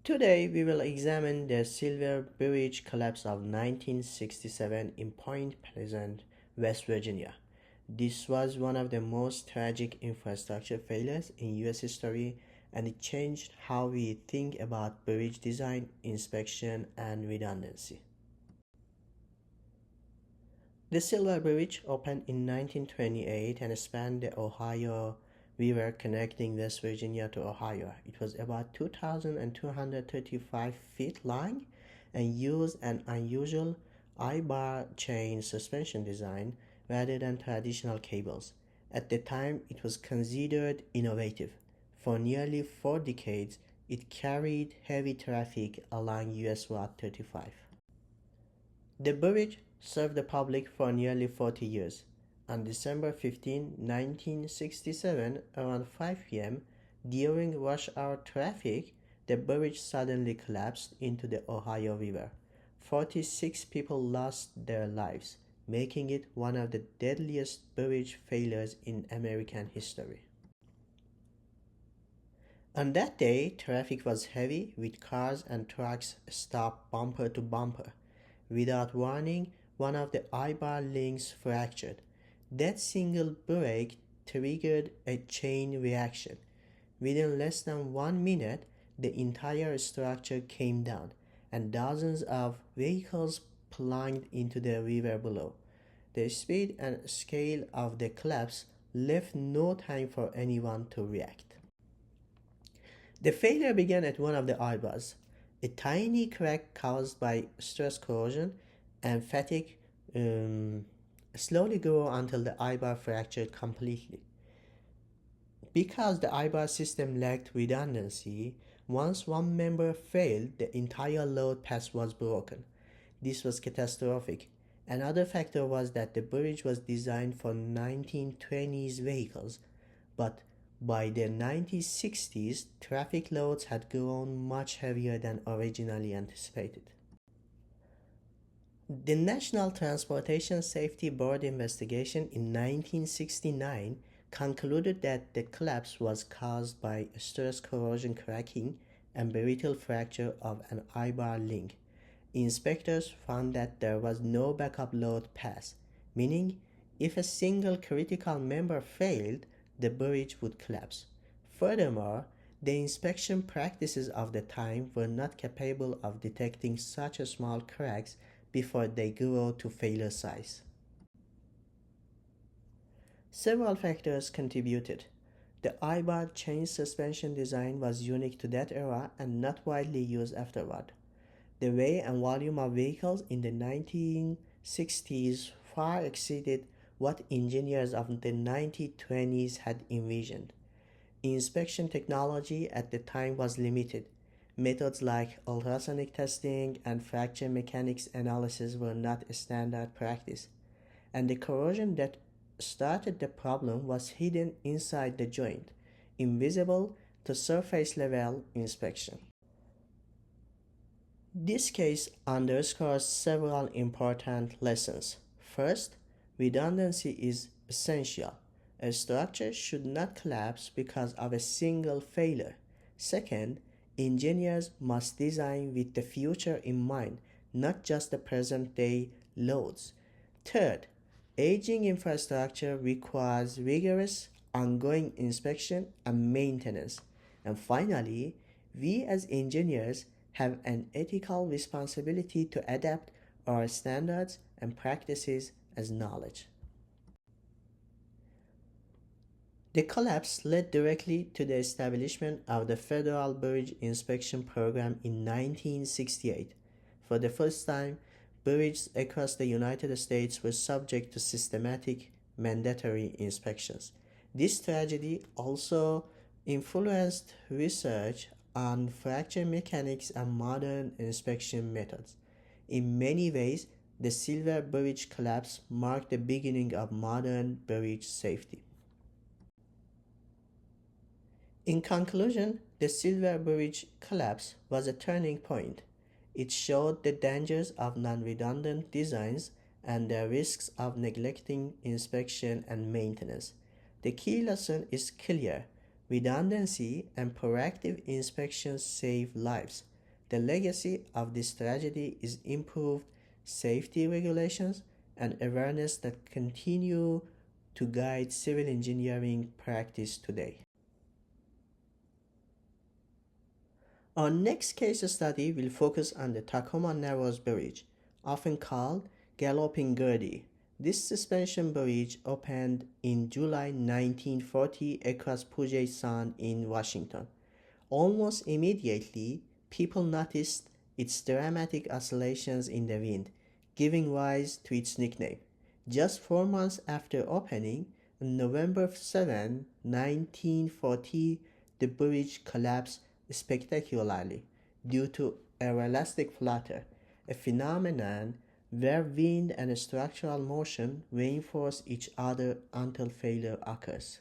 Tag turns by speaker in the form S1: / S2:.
S1: Today we will examine the Silver Bridge collapse of 1967 in Point Pleasant, West Virginia. This was one of the most tragic infrastructure failures in US history, and it changed how we think about bridge design, inspection, and redundancy. The Silver Bridge opened in 1928 and spanned the Ohio River connecting West Virginia to Ohio. It was about 2,235 feet long and used an unusual eyebar-chain suspension design rather than traditional cables. At the time, it was considered innovative. For nearly 4 decades, it carried heavy traffic along US Route 35. The bridge served the public for nearly 40 years. On December 15, 1967, around 5 p.m., during rush hour traffic, the bridge suddenly collapsed into the Ohio River. 46 people lost their lives, making it one of the deadliest bridge failures in American history. On that day, traffic was heavy, with cars and trucks stopped bumper to bumper. Without warning, one of the eyebar links fractured. That single break triggered a chain reaction. Within less than 1 minute, the entire structure came down, and dozens of vehicles plunged into the river below. The speed and scale of the collapse left no time for anyone to react. The failure began at one of the eyebars. A tiny crack caused by stress corrosion and fatigue slowly grew until the eyebar fractured completely. Because the eyebar system lacked redundancy, once one member failed, the entire load path was broken. This was catastrophic. Another factor was that the bridge was designed for 1920s vehicles, but by the 1960s, traffic loads had grown much heavier than originally anticipated. The National Transportation Safety Board investigation in 1969 concluded that the collapse was caused by stress corrosion cracking and brittle fracture of an eyebar link. Inspectors found that there was no backup load path, meaning if a single critical member failed, the bridge would collapse. Furthermore, the inspection practices of the time were not capable of detecting such small cracks before they grew to failure size. Several factors contributed. The eyebar-chain suspension design was unique to that era and not widely used afterward. The weight and volume of vehicles in the 1960s far exceeded what engineers of the 1920s had envisioned. Inspection technology at the time was limited. Methods like ultrasonic testing and fracture mechanics analysis were not standard practice, and the corrosion that started the problem was hidden inside the joint, invisible to surface level inspection. This case underscores several important lessons. First, redundancy is essential. A structure should not collapse because of a single failure. Second, engineers must design with the future in mind, not just the present day loads. Third, aging infrastructure requires rigorous, ongoing inspection and maintenance. And finally, we as engineers have an ethical responsibility to adapt our standards and practices as knowledge. The collapse led directly to the establishment of the Federal Bridge Inspection Program in 1968. For the first time, bridges across the United States were subject to systematic, mandatory inspections. This tragedy also influenced research on fracture mechanics and modern inspection methods. In many ways, the Silver Bridge collapse marked the beginning of modern bridge safety. In conclusion, the Silver Bridge collapse was a turning point. It showed the dangers of non-redundant designs and the risks of neglecting inspection and maintenance. The key lesson is clear: redundancy and proactive inspections save lives. The legacy of this tragedy is improved safety regulations and awareness that continue to guide civil engineering practice today. Our next case study will focus on the Tacoma Narrows Bridge, often called Galloping Gertie. This suspension bridge opened in July 1940 across Puget Sound in Washington. Almost immediately, people noticed its dramatic oscillations in the wind, giving rise to its nickname. Just 4 months after opening, on November 7, 1940, the bridge collapsed spectacularly due to aeroelastic flutter, a phenomenon where wind and structural motion reinforce each other until failure occurs.